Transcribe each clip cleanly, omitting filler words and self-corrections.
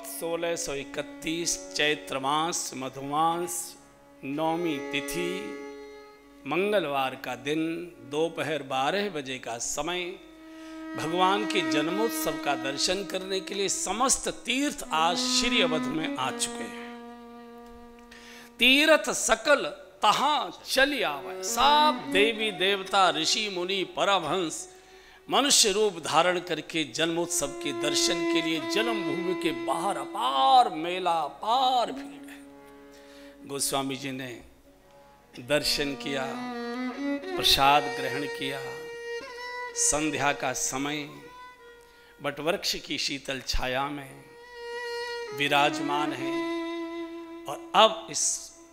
संवत 1631 चैत्र मास मधुमास नौमी तिथि मंगलवार का दिन दोपहर 12 बजे का समय भगवान के जन्मोत्सव का दर्शन करने के लिए समस्त तीर्थ आज श्री अवध में आ चुके हैं। तीर्थ सकल तहां चली आवे, सब देवी देवता ऋषि मुनि परमहंस मनुष्य रूप धारण करके जन्मोत्सव के दर्शन के लिए जन्मभूमि के बाहर अपार मेला अपार भीड़ है। गोस्वामी जी ने दर्शन किया, प्रसाद ग्रहण किया। संध्या का समय वटवृक्ष की शीतल छाया में विराजमान है और अब इस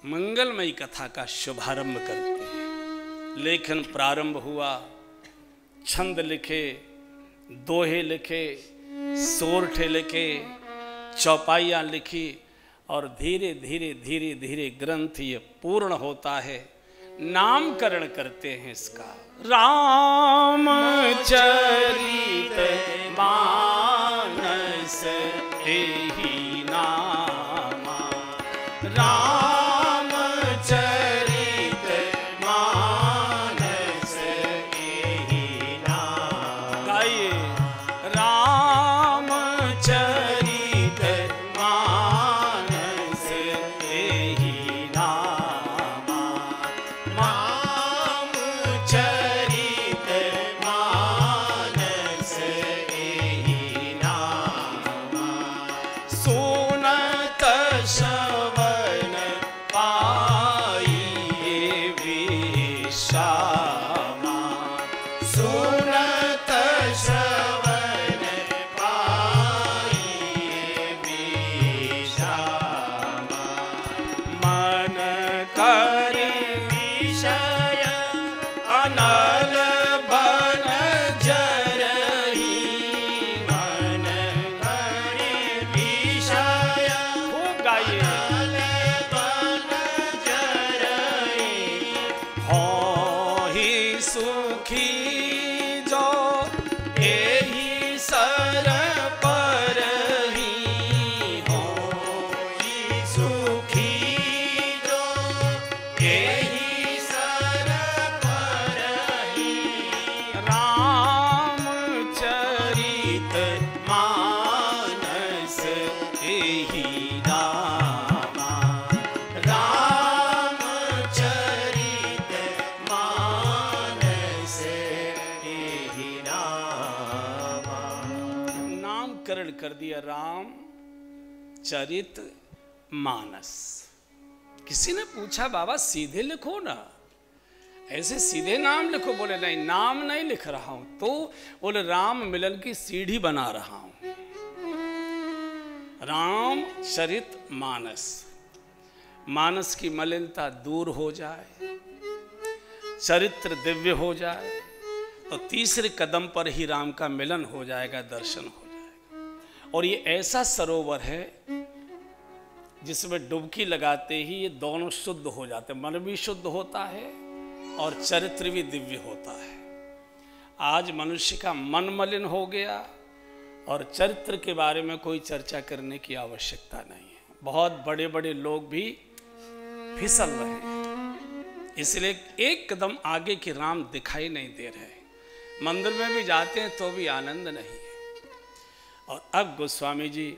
मंगलमयी कथा का शुभारंभ करते हैं। लेखन प्रारंभ हुआ, छंद लिखे, दोहे लिखे, सोरठे लिखे, चौपाइयाँ लिखी और धीरे धीरे धीरे धीरे ग्रंथ ये पूर्ण होता है। नामकरण करते हैं इसका, राम चरित मानस एहि नामा, राम चरित मानस एहि नामा। गाइए, राम चरित मानस एहि नामा, राम चरित मानस एहि नामा। सुनत श्रवण पाइए विश्रामा, सुनत श्रवण पाइए विश्रामा। मन करे विषय अनल बन जरही, मन करे विषय खूब गाइए, अनल बन जरही। होहि सुखी जो एहि सर परही, होहि सुखी जो एहि सर परही। राम चरित मानस एहि नामा, राम चरित मानस एहि नामा। नामकरण कर दिया राम चरित मानस। किसी ने पूछा बाबा सीधे लिखो ना, ऐसे सीधे नाम लिखो। बोले नहीं, नाम नहीं लिख रहा हूं, तो बोले राम मिलन की सीढ़ी बना रहा हूं। राम चरित मानस, मानस की मलिनता दूर हो जाए, चरित्र दिव्य हो जाए, तो तीसरे कदम पर ही राम का मिलन हो जाएगा, दर्शन हो जाएगा। और ये ऐसा सरोवर है जिसमें डुबकी लगाते ही ये दोनों शुद्ध हो जाते हैं, मन भी शुद्ध होता है और चरित्र भी दिव्य होता है। आज मनुष्य का मन मलिन हो गया और चरित्र के बारे में कोई चर्चा करने की आवश्यकता नहीं है। बहुत बड़े बड़े लोग भी फिसल रहे हैं, इसलिए एक कदम आगे के राम दिखाई नहीं दे रहे। मंदिर में भी जाते हैं तो भी आनंद नहीं है। और अब गोस्वामी जी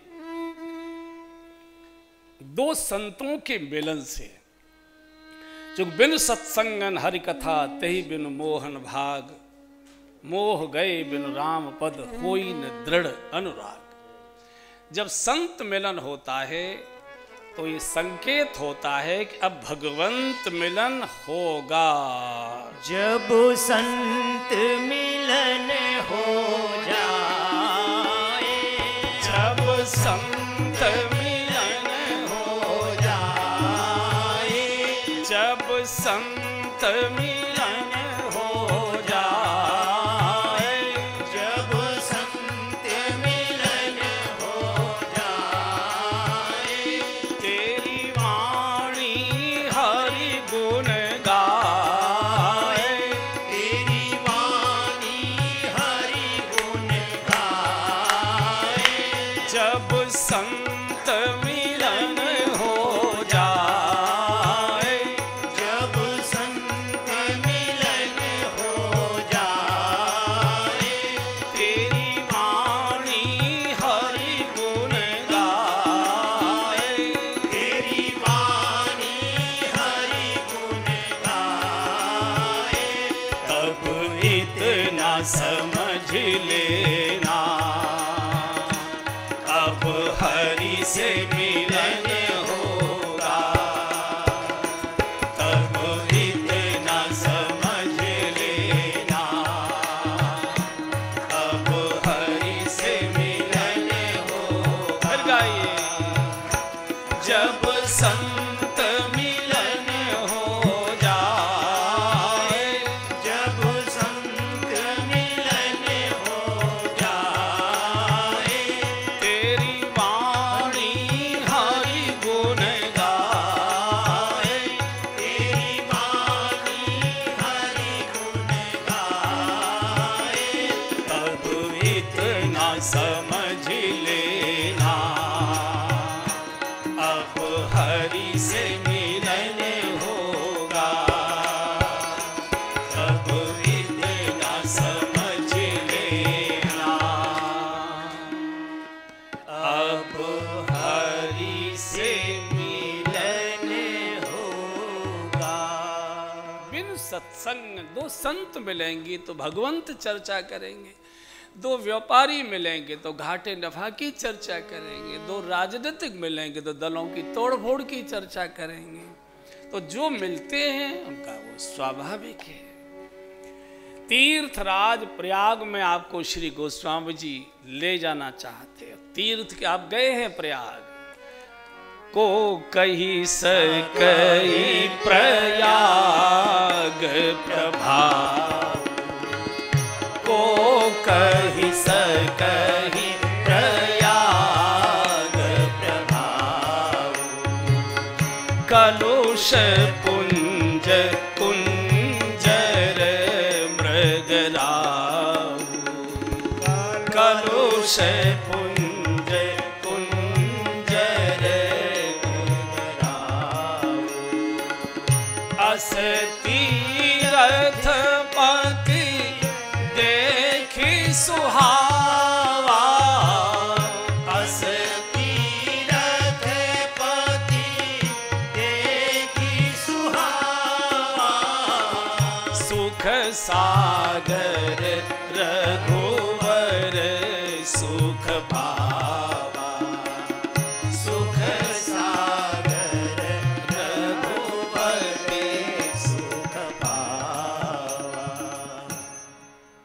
दो संतों के मिलन से, जो बिन सत्संगन हरि कथा तही बिन मोहन भाग, मोह गए बिन राम पद होई न दृढ़ अनुराग। जब संत मिलन होता है तो ये संकेत होता है कि अब भगवंत मिलन होगा। जब संत मिलन हो जाए, जब संत मिलन हो जाए, जब संत मिलन हो जाए, जब संत मिलन हो जाए। तेरी वाणी हरि गुण गाए, तेरी वाणी हरि गुण गाए। जब संत लेना, अब हरि से मिलन होगा, तब इतना समझ लेना, अब हरि से मिलन होगा। फिर गाइए, जब संत मिलन हो जाए, जब संत मिलन हो जाए, तेरी वाणी हरि गुण गाए, तेरी वाणी हरि गुण गाए, तब इतना समझ लेना, अब हरि से मिलन होगा, तब इतना समझ लेना, अब हरि से मिलन होगा। बिन सत्संग दो संत मिलेंगे तो भगवंत चर्चा करेंगे, दो व्यापारी मिलेंगे तो घाटे नफा की चर्चा करेंगे, दो राजनीतिक मिलेंगे तो दलों की तोड़ फोड़ की चर्चा करेंगे। तो जो मिलते हैं उनका वो स्वाभाविक है। तीर्थराज प्रयाग में आपको श्री गोस्वामी जी ले जाना चाहते हैं। तीर्थ के आप गए हैं प्रयाग, को कही सकई प्रयाग प्रभाव, को कही सकही प्रयाग प्रभाव, कलुष पुंज कुंजर मृगराव, कलुष पुंज कुंजर मृगराव, अस तीरथ पति देखी सुहावा, अस तीरथ पति देखी सुहावा, सुख सागर रघुवर सुख पावा, सुख सागर रघुवर सुख पावा।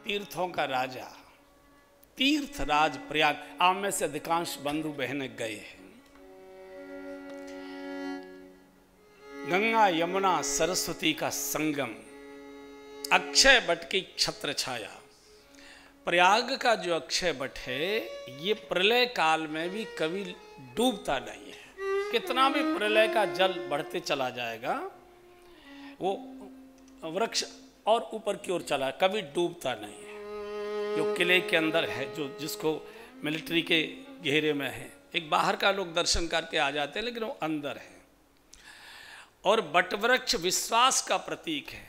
तीर्थों का राजा तीर्थराज प्रयाग। आप में से अधिकांश बंधु बहने गए हैं। गंगा यमुना सरस्वती का संगम, अक्षय वट की छत्र छाया। प्रयाग का जो अक्षय वट है ये प्रलय काल में भी कभी डूबता नहीं है। कितना भी प्रलय का जल बढ़ते चला जाएगा, वो वृक्ष और ऊपर की ओर चला, कभी डूबता नहीं है। जो किले के अंदर है, जो जिसको मिलिट्री के घेरे में है, एक बाहर का लोग दर्शन करके आ जाते हैं, लेकिन वो अंदर है। और बटवृक्ष विश्वास का प्रतीक है,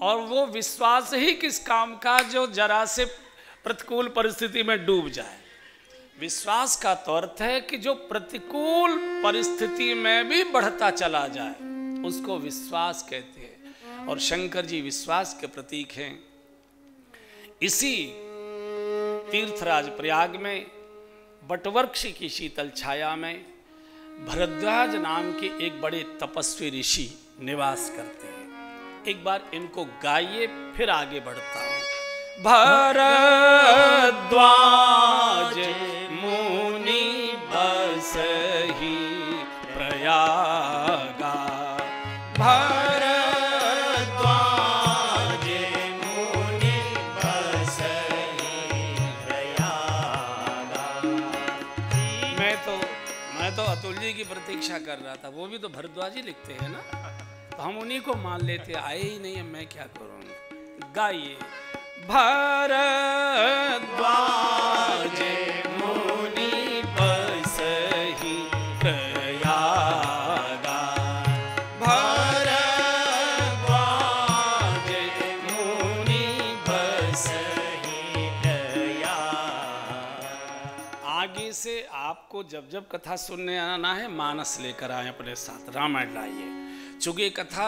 और वो विश्वास ही किस काम का जो जरा से प्रतिकूल परिस्थिति में डूब जाए। विश्वास का तो अर्थ है कि जो प्रतिकूल परिस्थिति में भी बढ़ता चला जाए, उसको विश्वास कहते हैं। और शंकर जी विश्वास के प्रतीक हैं। इसी तीर्थराज प्रयाग में बटवृक्ष की शीतल छाया में भरद्वाज नाम के एक बड़े तपस्वी ऋषि निवास करते हैं। एक बार इनको गाइए, फिर आगे बढ़ता हूं। भरद्वाज मुनि बसहि प्रयागा, भरद्वाज मुनि बसहि प्रयागा। मैं तो अतुल जी की प्रतीक्षा कर रहा था, वो भी तो भरद्वाज ही लिखते हैं ना, तो हम उन्हीं को मान लेते। आए ही नहीं, मैं क्या करूँगा। गाइए, भरद्वाज मुनि बसहि प्रयागा, भरद्वाज मुनि बसहि प्रयागा। आगे से आपको जब जब कथा सुनने आना है, मानस लेकर आए अपने साथ, रामायण लाइए। चूँकि कथा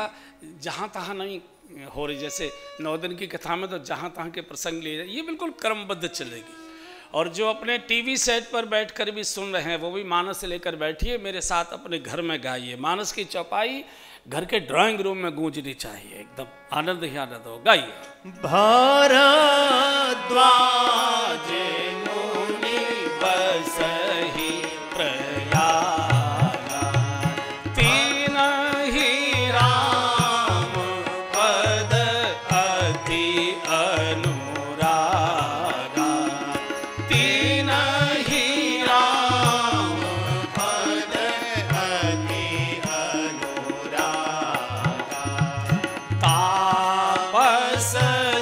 जहाँ तहाँ नहीं हो रही। जैसे 9 दिन की कथा में तो जहाँ तहाँ के प्रसंग लिए, ये बिल्कुल क्रमबद्ध चलेगी। और जो अपने टीवी सेट पर बैठकर भी सुन रहे हैं वो भी मानस लेकर बैठिए, मेरे साथ अपने घर में गाइए। मानस की चौपाई घर के ड्राइंग रूम में गूंजनी चाहिए, एकदम आनंद ही आनंद हो। गाइए। भारद्वाज मुनि बसहि प्रयागा, तीन ही राम पद अति अनुरागा, तीन ही राम पद अति अनुरागा, तापस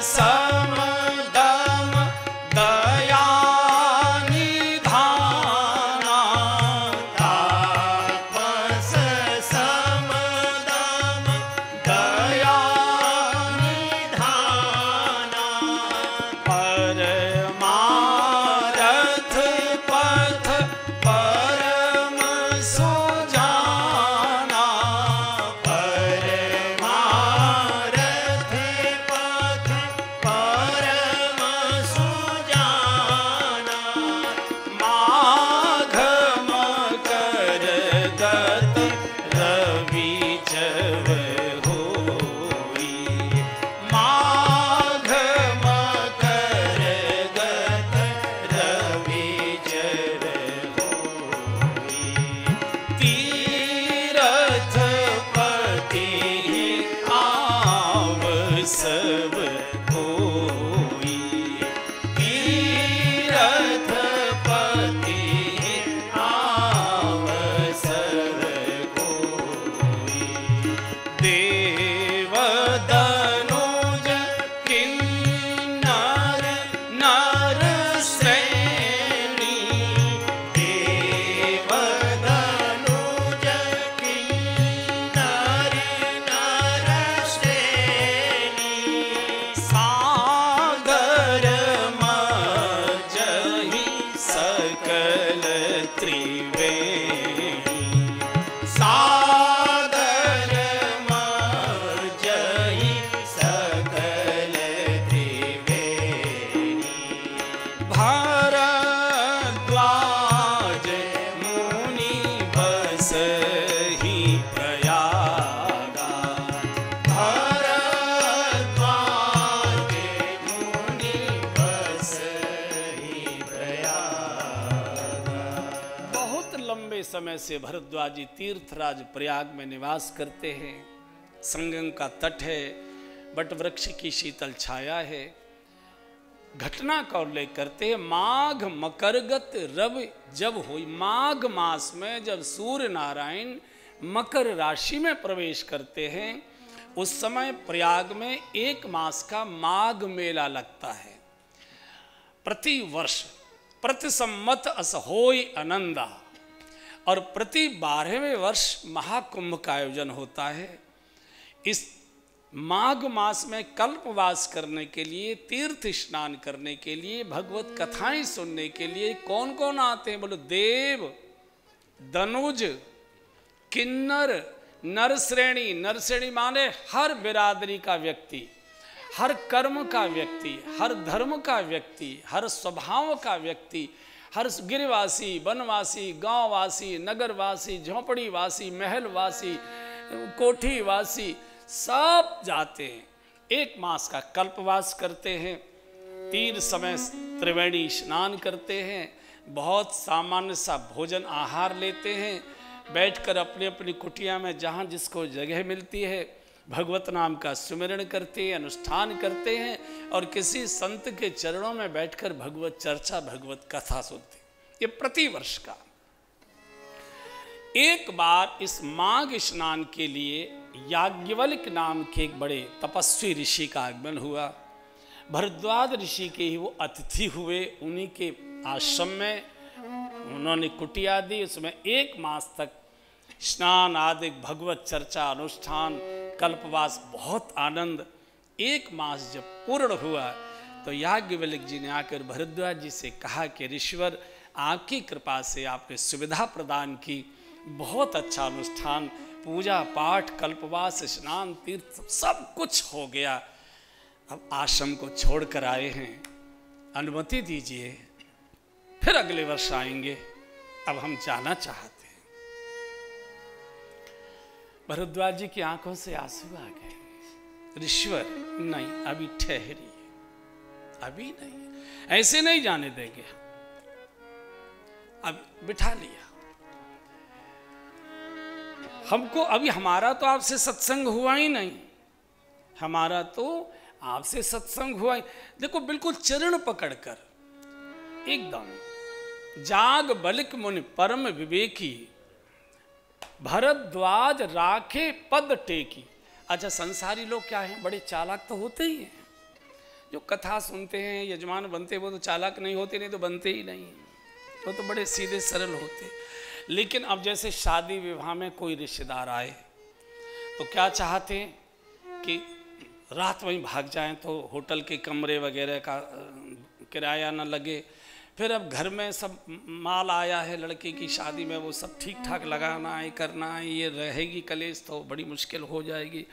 समदम दया निधाना, तापस समदम दया निधाना, परमारथ पथ परम सुजाना, परमारथ पथ परम सुजाना, माघ मकर गत रवि जब होई, माघ मकर गत रवि जब होई, तीरथ पति आव सब कोई, तीरथ पति आव सब कोई, देव दनुज किन्नर नर श्रेणी, देव दनुज किन्नर नर श्रेणी, सागर मजहि सकल त्रिवेणी, सागर मजहि सकल त्रिवेणी, भारद्वाज मुनि बसहि प्रयागा, भारद्वाज मुनि बसहि प्रयागा। बहुत लंबे समय से भरद्वाजी तीर्थराज प्रयाग में निवास करते हैं। संगम का तट है, बट वृक्ष की शीतल छाया है। घटना का उल्लेख करते हैं, माघ मकरगत रवि जब हुई, माघ मास में जब सूर्य नारायण मकर राशि में प्रवेश करते हैं, उस समय प्रयाग में 1 मास का माघ मेला लगता है। प्रति वर्ष प्रति सम्मत अस होई आनंदा, और प्रति 12वें वर्ष महाकुंभ का आयोजन होता है। इस माघ मास में कल्पवास करने के लिए, तीर्थ स्नान करने के लिए, भगवत कथाएं सुनने के लिए कौन कौन आते हैं? बोलो, देव दनुज किन्नर नरश्रेणी। नरश्रेणी माने हर बिरादरी का व्यक्ति, हर कर्म का व्यक्ति, हर धर्म का व्यक्ति, हर स्वभाव का व्यक्ति, हर गिरिवासी, वनवासी, गांववासी, नगरवासी, झोंपड़ीवासी, महलवासी, कोठीवासी, सब जाते हैं। 1 मास का कल्पवास करते हैं। 3 समय त्रिवेणी स्नान करते हैं। बहुत सामान्य सा भोजन आहार लेते हैं। बैठकर अपनी अपनी कुटिया में जहाँ जिसको जगह मिलती है भगवत नाम का सुमिरन करते हैं, अनुष्ठान करते हैं, और किसी संत के चरणों में बैठकर भगवत चर्चा, भगवत कथा सुनते हैं। ये प्रतिवर्ष का। एक बार इस माघ स्नान के लिए याज्ञवल्क्य नाम के एक बड़े तपस्वी ऋषि का आगमन हुआ। भरद्वाज ऋषि के ही वो अतिथि हुए। उन्हीं के आश्रम में उन्होंने कुटिया दी। उसमें 1 मास तक स्नान आदि, भगवत चर्चा, अनुष्ठान, कल्पवास, बहुत आनंद। 1 मास जब पूर्ण हुआ तो याज्ञवल्क्य जी ने आकर भरद्वाज जी से कहा कि ऋषिवर, आपकी कृपा से आपने सुविधा प्रदान की, बहुत अच्छा अनुष्ठान पूजा पाठ कल्पवास स्नान तीर्थ सब कुछ हो गया। अब आश्रम को छोड़कर आए हैं, अनुमति दीजिए, फिर अगले वर्ष आएंगे। अब हम जाना चाहते हैं। भरद्वाज जी की आंखों से आंसू आ गए। ऋषिवर, नहीं अभी ठहरिए, अभी नहीं, ऐसे नहीं जाने देंगे। अब बिठा लिया हमको। अभी हमारा तो आपसे सत्संग हुआ ही नहीं, हमारा तो आपसे सत्संग हुआ ही। देखो बिल्कुल चरण पकड़कर एकदम, जाग बलिक मुनि परम विवेकी, भरद्वाज राखे पद टेकी। अच्छा, संसारी लोग क्या हैं, बड़े चालाक तो होते ही हैं। जो कथा सुनते हैं, यजमान बनते, वो तो चालाक नहीं होते, नहीं तो बनते ही नहीं, वो तो बड़े सीधे सरल होते। लेकिन अब जैसे शादी विवाह में कोई रिश्तेदार आए तो क्या चाहते हैं कि रात वहीं भाग जाएं, तो होटल के कमरे वगैरह का किराया न लगे। फिर अब घर में सब माल आया है लड़के की शादी में, वो सब ठीक ठाक लगाना है, करना है, ये रहेगी कलेश तो बड़ी मुश्किल हो जाएगी।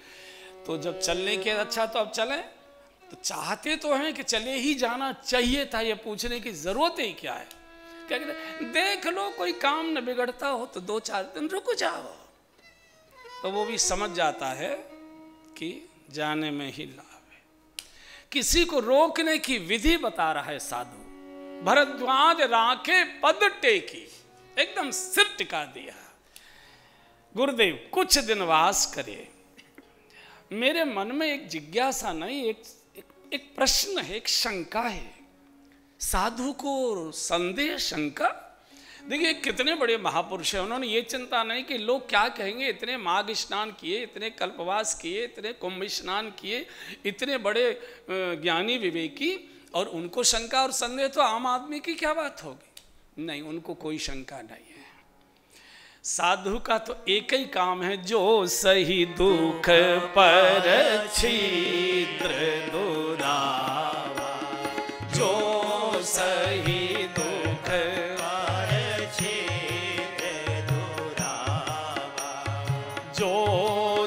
तो जब चलने के अच्छा तो अब चलें, तो चाहते तो हैं कि चले ही जाना चाहिए था, ये पूछने की ज़रूरत ही क्या है। क्या कहते, देख लो कोई काम न बिगड़ता हो तो 2-4 दिन रुक जाओ। तो वो भी समझ जाता है कि जाने में ही लाभ है। किसी को रोकने की विधि बता रहा है साधु। भरद्वाज राखे पद टेकी, एकदम सिर टिका दिया। गुरुदेव कुछ दिन वास करे। मेरे मन में एक जिज्ञासा नहीं, एक प्रश्न है, एक शंका है। साधु को संदेह, शंका। देखिए कितने बड़े महापुरुष हैं, उन्होंने ये चिंता नहीं कि लोग क्या कहेंगे। इतने माघ स्नान किए, इतने कल्पवास किए, इतने कुंभ स्नान किए, इतने बड़े ज्ञानी विवेकी, और उनको शंका और संदेह। तो आम आदमी की क्या बात होगी। नहीं, उनको कोई शंका नहीं है। साधु का तो एक ही काम है, जो सही दुख पर छिद्र दुरावा, जो सही दुख पर छिद्र दुरावा, जो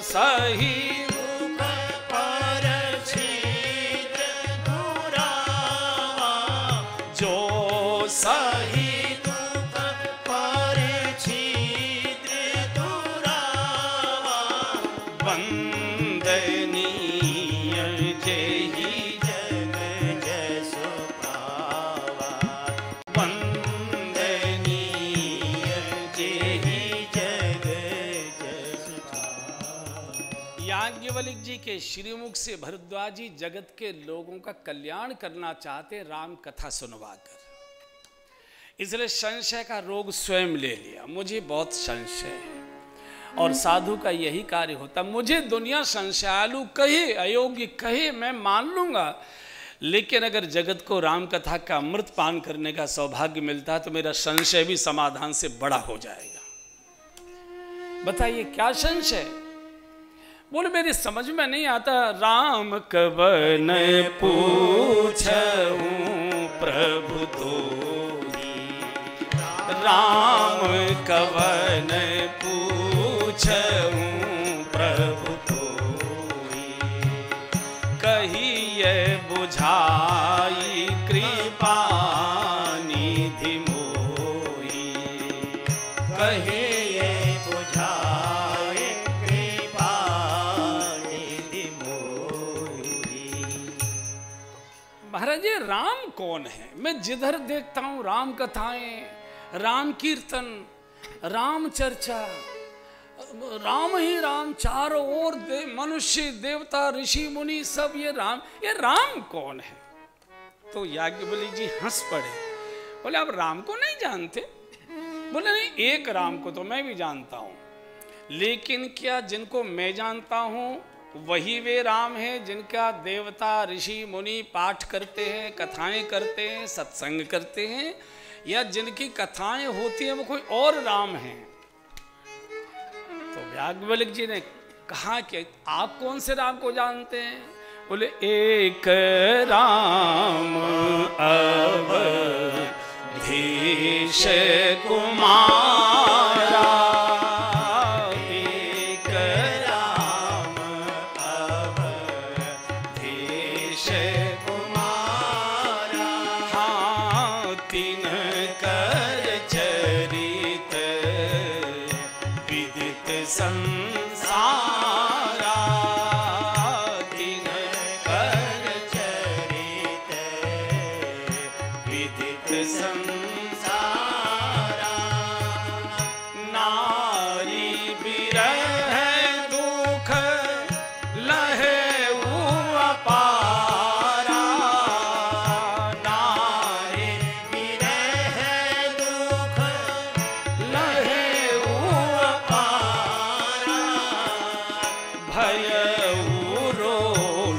सही दुख पर छिद्र दुरावा, जो सही दुख पर छिद्र दुरावा, वंदनीय जेहि जग जसु पावा, वंदनीय जेहि जग जसु पावा। याज्ञवल्क्य जी के श्रीमुख से भरद्वाज जी जगत के लोगों का कल्याण करना चाहते, राम कथा सुनवाकर। इसलिए संशय का रोग स्वयं ले लिया। मुझे बहुत संशय है, और साधु का यही कार्य होता। मुझे दुनिया संशयालु कहे, अयोग्य कहे, मैं मान लूंगा, लेकिन अगर जगत को राम कथा का अमृत पान करने का सौभाग्य मिलता है तो मेरा संशय भी समाधान से बड़ा हो जाएगा। बताइए क्या संशय। बोले मेरी समझ में नहीं आता। राम कवन पूछऊं प्रभु तोहि, राम कवन पूछऊं प्रभु तोहि, कहिए बुझाई कृपा निधि मोहि, कहिए बुझाए कृपा निधि मोहि। महाराज ये राम कौन है। मैं जिधर देखता हूँ राम कथाएं, राम कीर्तन, राम चर्चा, राम ही राम, चारों ओर मनुष्य देवता ऋषि मुनि सब ये राम कौन है। तो याज्ञवल्क्य जी हंस पड़े। बोले आप राम को नहीं जानते। बोले नहीं, एक राम को तो मैं भी जानता हूं, लेकिन क्या जिनको मैं जानता हूं वही वे राम हैं जिनका देवता ऋषि मुनि पाठ करते हैं, कथाएं करते हैं, सत्संग करते हैं, या जिनकी कथाएं होती हैं वो कोई और राम हैं। तो याज्ञवल्क्य जी ने कहा कि आप कौन से राम को जानते हैं। बोले एक राम अवधेश कुमारा, एक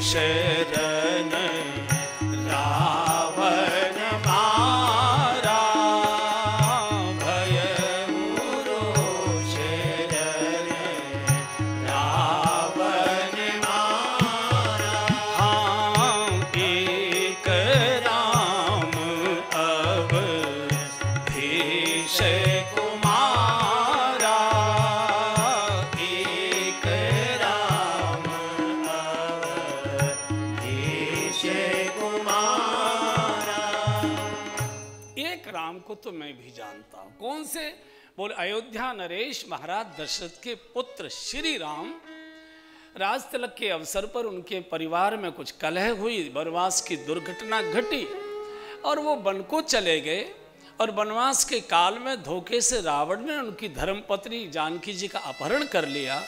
शरण रावण मारा, भयउरो शरण रावण मारा। हाँ एक राम अवधेश कुमारा, एक राम अवधेश कुमारा। एक राम को तो मैं भी जानता हूं, कौन से? बोले अयोध्या नरेश महाराज दशरथ के पुत्र श्री राम। राज तिलक के अवसर पर उनके परिवार में कुछ कलह हुई, वनवास की दुर्घटना घटी और वो वन को चले गए। और वनवास के काल में धोखे से रावण ने उनकी धर्मपत्नी जानकी जी का अपहरण कर लिया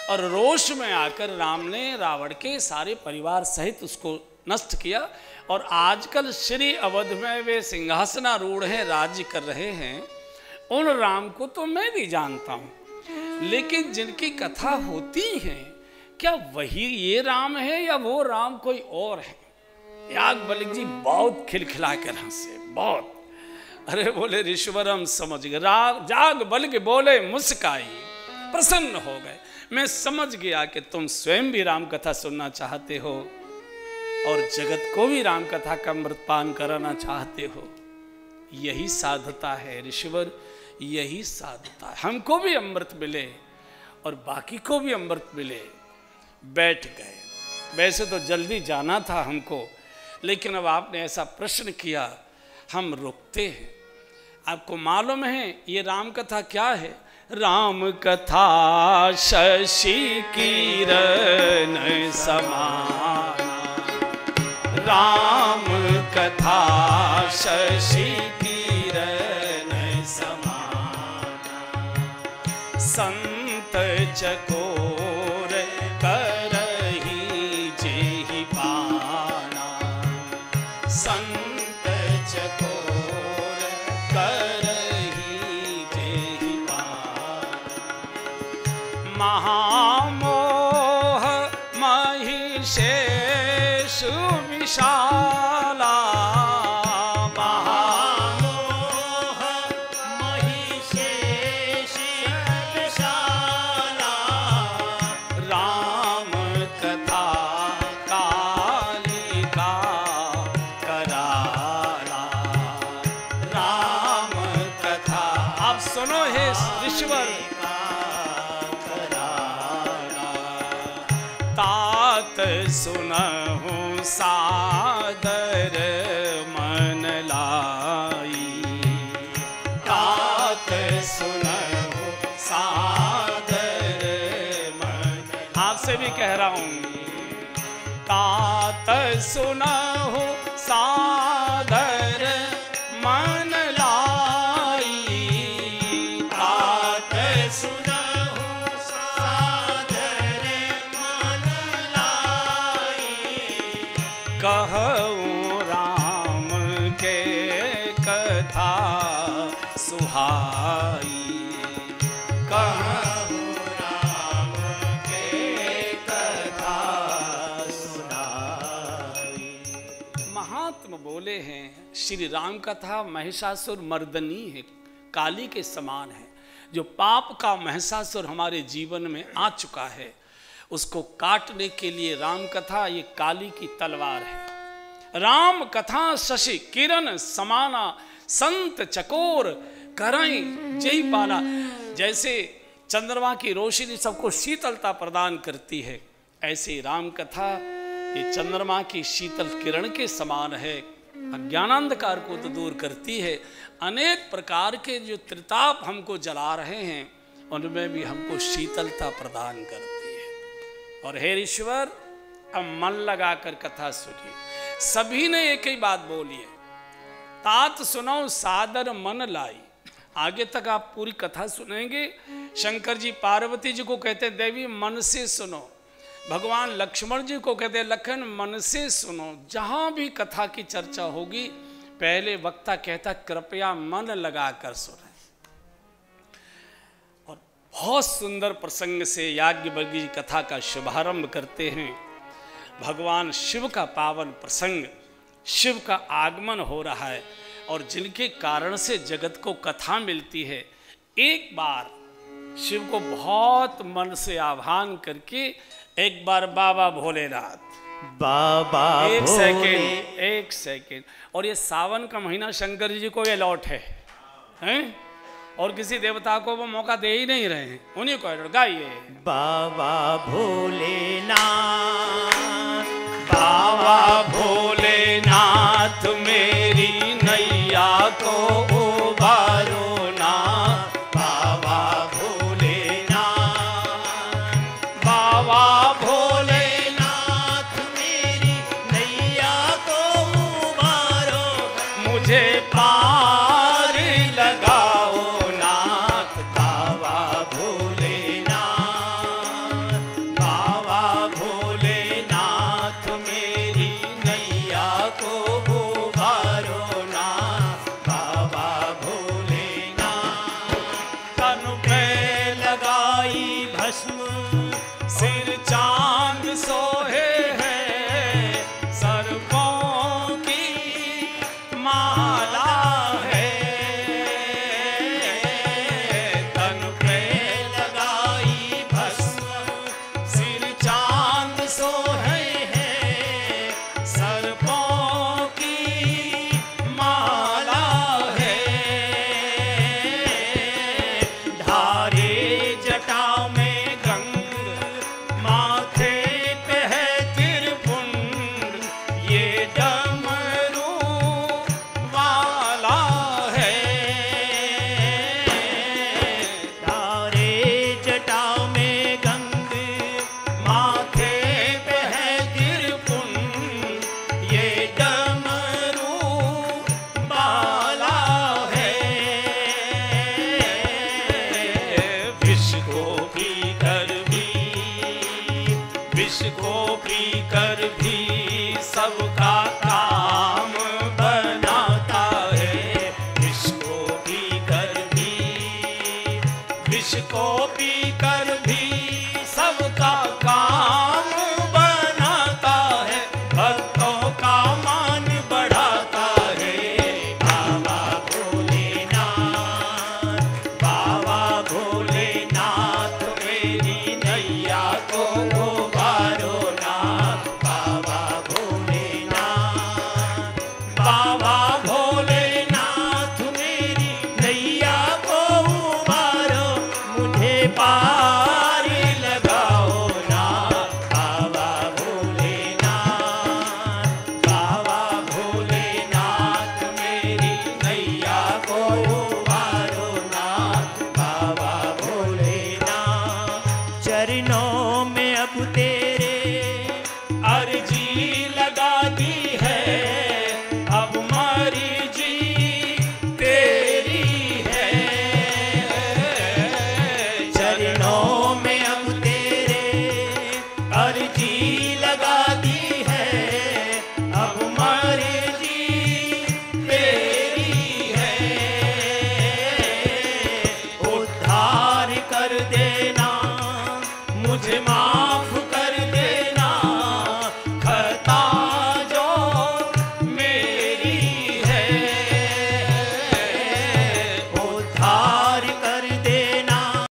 और रोष में आकर राम ने रावण के सारे परिवार सहित उसको नष्ट किया। और आजकल श्री अवध में वे सिंहासनारूढ़ हैं, राज्य कर रहे हैं। उन राम को तो मैं भी जानता हूँ, लेकिन जिनकी कथा होती है क्या वही ये राम है या वो राम कोई और है? याज्ञवल्क्य जी बहुत खिलखिला कर हंसे, बहुत। अरे बोले ऋषिवर हम समझ गए। याज्ञवल्क्य बोले मुस्काई, प्रसन्न हो गए। मैं समझ गया कि तुम स्वयं भी राम कथा सुनना चाहते हो और जगत को भी राम कथा का अमृतपान कराना चाहते हो। यही साधता है ऋषिवर, यही साधता है। हमको भी अमृत मिले और बाकी को भी अमृत मिले। बैठ गए। वैसे तो जल्दी जाना था हमको, लेकिन अब आपने ऐसा प्रश्न किया, हम रुकते हैं। आपको मालूम है ये राम कथा क्या है? राम कथा शशि किरण समाना, राम कथा शशि किरण समाना, संत चकोर करहि जेहि पाना, संत चकोर करहि जेहि पाना, महामोह महिषेषु विशाला, महामोह महिषेषु विशाला, राम कथा कालिका कराला, राम कथा। आप सुनो हे ऋषिवर, तात सुनहु सादर मन लाई, तात सुनहु सादर मन। आपसे भी कह रहा हूं, तात सुनहु सादर मन लाई, तात सुनहु सादर मन लाई, कहूँ राम के कथा सुहाई, कहूँ राम के कथा सुनाई। महात्मा बोले हैं श्री राम कथा महिषासुर मर्दनी है, काली के समान है। जो पाप का महिषासुर हमारे जीवन में आ चुका है, उसको काटने के लिए राम कथा ये काली की तलवार है। राम कथा शशि किरण समाना, संत चकोर करई जय पाला। जैसे चंद्रमा की रोशनी सबको शीतलता प्रदान करती है, ऐसे राम कथा ये चंद्रमा की शीतल किरण के समान है। अज्ञानांधकार को तो दूर करती है। अनेक प्रकार के जो त्रिताप हमको जला रहे हैं, उनमें भी हमको शीतलता प्रदान करती है। और हे ईश्वर, अब मन लगाकर कथा सुनिए। सभी ने एक ही बात बोली है, तात सुनो सादर मन लाई। आगे तक आप पूरी कथा सुनेंगे। शंकर जी पार्वती जी को कहते हैं देवी मन से सुनो, भगवान लक्ष्मण जी को कहते हैं लखन मन से सुनो। जहां भी कथा की चर्चा होगी, पहले वक्ता कहता कृपया मन लगाकर सुने। और बहुत सुंदर प्रसंग से याज्ञवल्क्य जी कथा का शुभारंभ करते हैं। भगवान शिव का पावन प्रसंग, शिव का आगमन हो रहा है और जिनके कारण से जगत को कथा मिलती है। एक बार शिव को बहुत मन से आह्वान करके एक बार बाबा भोलेनाथ, बाबा एक सेकेंड। और ये सावन का महीना शंकर जी को अलॉट हैं? और किसी देवता को वो मौका दे ही नहीं रहे हैं, उन्हीं को अलॉट। गाइए बाबा भोलेनाथ, बाबा भोलेनाथ मेरी नैया को उबारो ना। बाबा भोलेनाथ, बाबा भोलेनाथ मेरी नैया को उबारो, मुझे पार लगाओ नाथ। बाबा भोलेनाथ, बाबा भोलेनाथ मेरी नैया को उबारो नाथ। बाबा भोलेनाथ, तन पे लगाई भस्म, सिर चांद सोहे है, सर्पों की माला है। तन पे लगाई भस्म, सिर चांद सोहे है, सर्पों की माला है। धारे जटा में गंग, माथे पे है त्रिपुंड, ये डमरू वाला है। धारे जटा में गंग, माथे पे है त्रिपुंड, ये डमरू बाला है। विष को पीकर भी, विष को पीकर भी सबका